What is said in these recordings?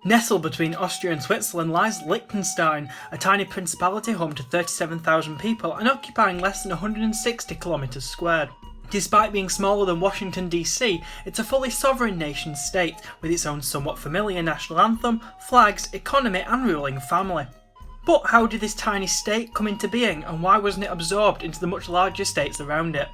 Nestled between Austria and Switzerland lies Liechtenstein, a tiny principality home to 37,000 people and occupying less than 160 kilometres squared. Despite being smaller than Washington DC, it's a fully sovereign nation-state with its own somewhat familiar national anthem, flags, economy and ruling family. But how did this tiny state come into being, and why wasn't it absorbed into the much larger states around it?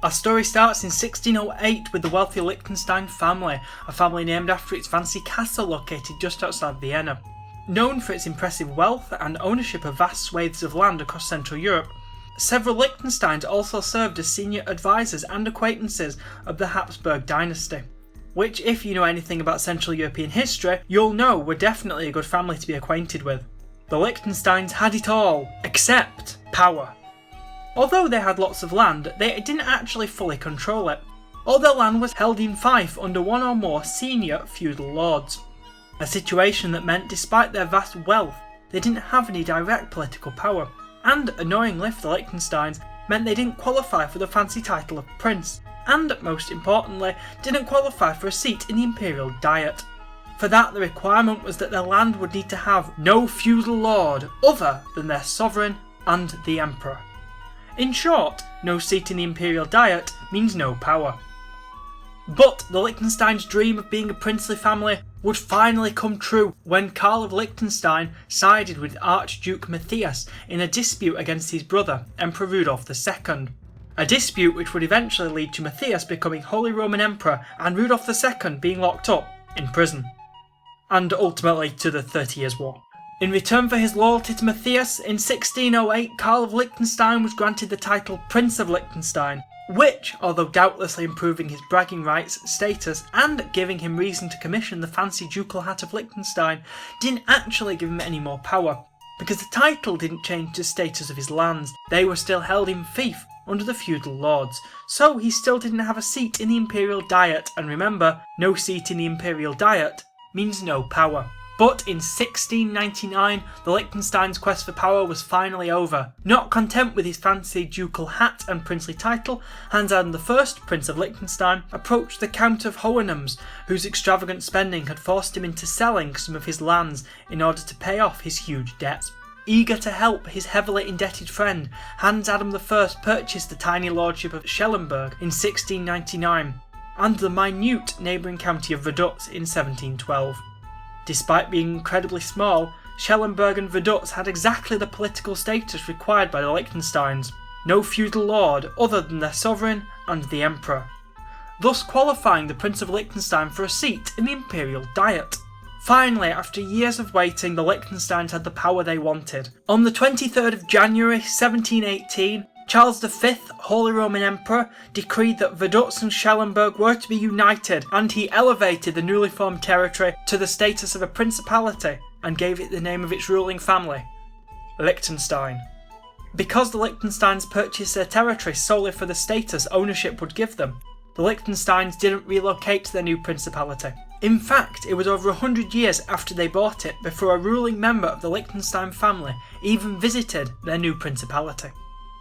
Our story starts in 1608 with the wealthy Liechtenstein family, a family named after its fancy castle located just outside Vienna. Known for its impressive wealth and ownership of vast swathes of land across Central Europe, several Liechtensteins also served as senior advisors and acquaintances of the Habsburg dynasty, which, if you know anything about Central European history, you'll know were definitely a good family to be acquainted with. The Liechtensteins had it all, except power. Although they had lots of land, they didn't actually fully control it. All their land was held in fief under one or more senior feudal lords, a situation that meant despite their vast wealth, they didn't have any direct political power, and annoyingly for the Liechtensteins, meant they didn't qualify for the fancy title of prince, and most importantly, didn't qualify for a seat in the imperial diet. For that, the requirement was that their land would need to have no feudal lord other than their sovereign and the emperor. In short, no seat in the imperial diet means no power. But the Liechtensteins' dream of being a princely family would finally come true when Karl of Liechtenstein sided with Archduke Matthias in a dispute against his brother, Emperor Rudolf II. A dispute which would eventually lead to Matthias becoming Holy Roman Emperor and Rudolf II being locked up in prison. And ultimately to the 30 Years' War. In return for his loyalty to Matthias, in 1608 Karl of Liechtenstein was granted the title Prince of Liechtenstein, which, although doubtlessly improving his bragging rights, status, and giving him reason to commission the fancy ducal hat of Liechtenstein, didn't actually give him any more power, because the title didn't change the status of his lands. They were still held in fief under the feudal lords, so he still didn't have a seat in the imperial diet, and remember, no seat in the imperial diet means no power. But in 1699, the Liechtenstein's quest for power was finally over. Not content with his fancy ducal hat and princely title, Hans Adam I, Prince of Liechtenstein, approached the Count of Hohenems, whose extravagant spending had forced him into selling some of his lands in order to pay off his huge debts. Eager to help his heavily indebted friend, Hans Adam I purchased the tiny lordship of Schellenberg in 1699, and the minute neighbouring county of Vaduz in 1712. Despite being incredibly small, Schellenberg and Vaduz had exactly the political status required by the Liechtensteins, no feudal lord other than their sovereign and the emperor, thus qualifying the Prince of Liechtenstein for a seat in the imperial diet. Finally, after years of waiting, the Liechtensteins had the power they wanted. On the 23rd of January 1718, Charles V, Holy Roman Emperor, decreed that Vaduz and Schellenberg were to be united, and he elevated the newly formed territory to the status of a principality and gave it the name of its ruling family, Liechtenstein. Because the Liechtensteins purchased their territory solely for the status ownership would give them, the Liechtensteins didn't relocate to their new principality. In fact, it was over 100 years after they bought it before a ruling member of the Liechtenstein family even visited their new principality.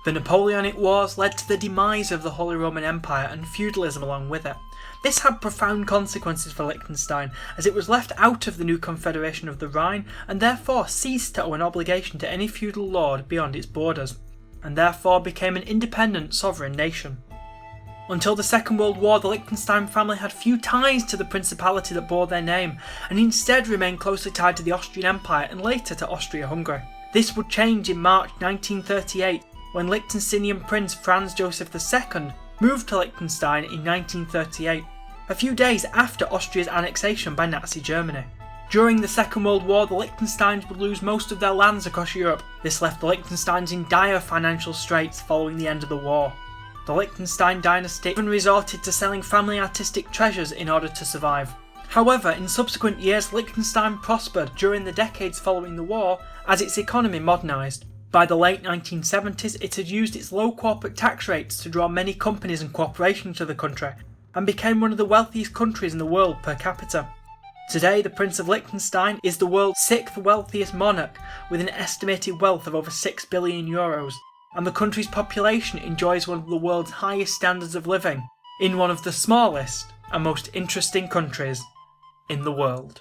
The Napoleonic Wars led to the demise of the Holy Roman Empire and feudalism along with it. This had profound consequences for Liechtenstein, as it was left out of the new Confederation of the Rhine and therefore ceased to owe an obligation to any feudal lord beyond its borders, and therefore became an independent sovereign nation. Until the Second World War, the Liechtenstein family had few ties to the principality that bore their name, and instead remained closely tied to the Austrian Empire and later to Austria-Hungary. This would change in March 1938, when Liechtensteinian Prince Franz Joseph II moved to Liechtenstein in 1938, a few days after Austria's annexation by Nazi Germany. During the Second World War, the Liechtensteins would lose most of their lands across Europe. This left the Liechtensteins in dire financial straits following the end of the war. The Liechtenstein dynasty even resorted to selling family artistic treasures in order to survive. However, in subsequent years, Liechtenstein prospered during the decades following the war as its economy modernised. By the late 1970s, it had used its low corporate tax rates to draw many companies and corporations to the country, and became one of the wealthiest countries in the world per capita. Today, the Prince of Liechtenstein is the world's 6th wealthiest monarch, with an estimated wealth of over €6 billion, and the country's population enjoys one of the world's highest standards of living, in one of the smallest and most interesting countries in the world.